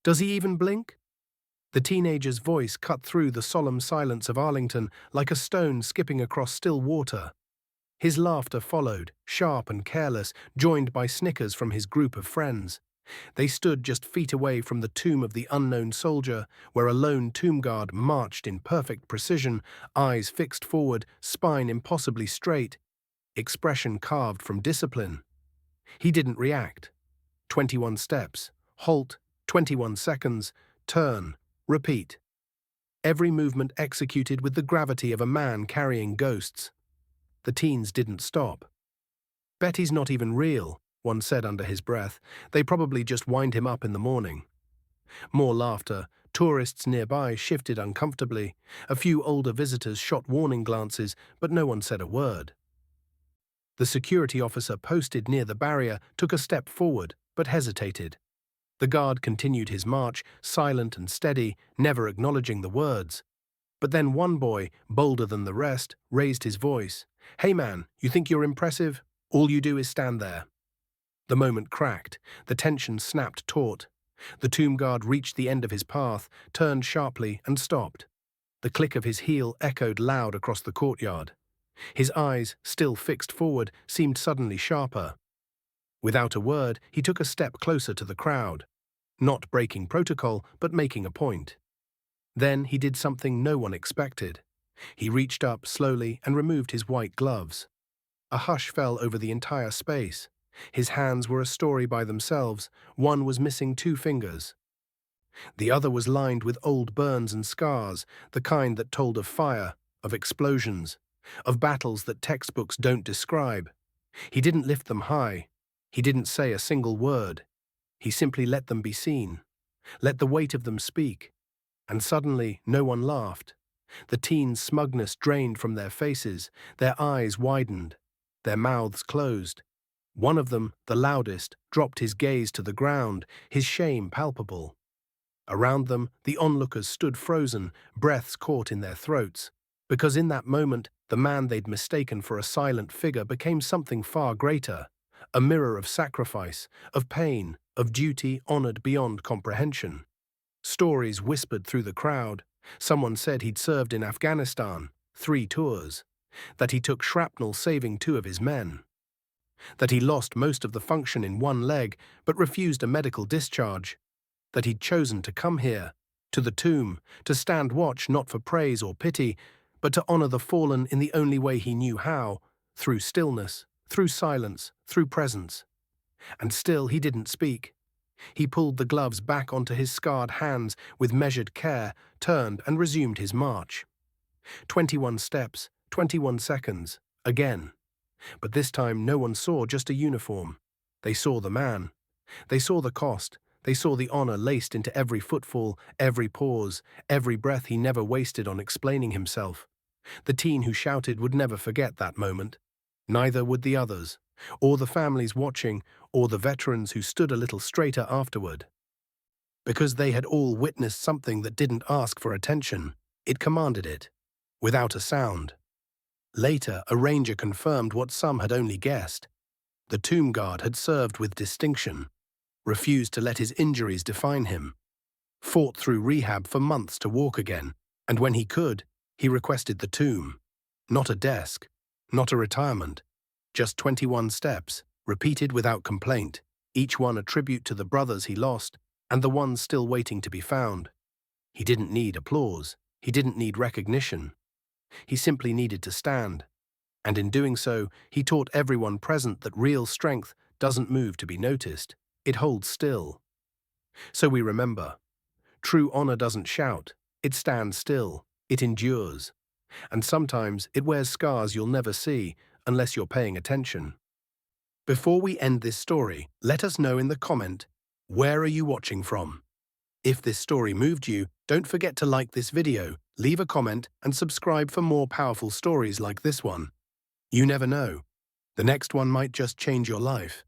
Does he even blink? The teenager's voice cut through the solemn silence of Arlington like a stone skipping across still water. His laughter followed, sharp and careless, joined by snickers from his group of friends. They stood just feet away from the tomb of the unknown soldier, where a lone tomb guard marched in perfect precision, eyes fixed forward, spine impossibly straight, expression carved from discipline. He didn't react. 21 steps, halt, 21 seconds, turn, repeat. Every movement executed with the gravity of a man carrying ghosts. The teens didn't stop. "Betty's not even real," one said under his breath. "They probably just wind him up in the morning." More laughter. Tourists nearby shifted uncomfortably. A few older visitors shot warning glances, but no one said a word. The security officer posted near the barrier took a step forward, but hesitated. The guard continued his march, silent and steady, never acknowledging the words. But then one boy, bolder than the rest, raised his voice. "Hey man, you think you're impressive? All you do is stand there." The moment cracked. The tension snapped taut. The tomb guard reached the end of his path, turned sharply, and stopped. The click of his heel echoed loud across the courtyard. His eyes, still fixed forward, seemed suddenly sharper. Without a word, he took a step closer to the crowd, not breaking protocol, but making a point. Then he did something no one expected. He reached up slowly and removed his white gloves. A hush fell over the entire space. His hands were a story by themselves. One was missing 2 fingers. The other was lined with old burns and scars, the kind that told of fire, of explosions, of battles that textbooks don't describe. He didn't lift them high. He didn't say a single word. He simply let them be seen, let the weight of them speak. And suddenly, no one laughed. The teens' smugness drained from their faces, their eyes widened, their mouths closed. One of them, the loudest, dropped his gaze to the ground, his shame palpable. Around them, the onlookers stood frozen, breaths caught in their throats, because in that moment, the man they'd mistaken for a silent figure became something far greater, a mirror of sacrifice, of pain, of duty honored beyond comprehension. Stories whispered through the crowd. Someone said he'd served in Afghanistan, 3 tours, that he took shrapnel saving 2 of his men, that he lost most of the function in one leg but refused a medical discharge, that he'd chosen to come here, to the tomb, to stand watch not for praise or pity, but to honor the fallen in the only way he knew how, through stillness, through silence, through presence. And still he didn't speak. He pulled the gloves back onto his scarred hands with measured care, turned and resumed his march. 21 steps, 21 seconds, again. But this time no one saw just a uniform. They saw the man. They saw the cost. They saw the honor laced into every footfall, every pause, every breath he never wasted on explaining himself. The teen who shouted would never forget that moment. Neither would the others, or the families watching, or the veterans who stood a little straighter afterward. Because they had all witnessed something that didn't ask for attention, it commanded it, without a sound. Later, a ranger confirmed what some had only guessed. The tomb guard had served with distinction, refused to let his injuries define him, fought through rehab for months to walk again, and when he could, he requested the tomb. Not a desk, not a retirement, just 21 steps, repeated without complaint, each one a tribute to the brothers he lost and the ones still waiting to be found. He didn't need applause. He didn't need recognition. He simply needed to stand. And in doing so, he taught everyone present that real strength doesn't move to be noticed. It holds still. So we remember. True honor doesn't shout. It stands still. It endures. And sometimes it wears scars you'll never see unless you're paying attention. Before we end this story, let us know in the comment, where are you watching from? If this story moved you, don't forget to like this video, leave a comment, and subscribe for more powerful stories like this one. You never know. The next one might just change your life.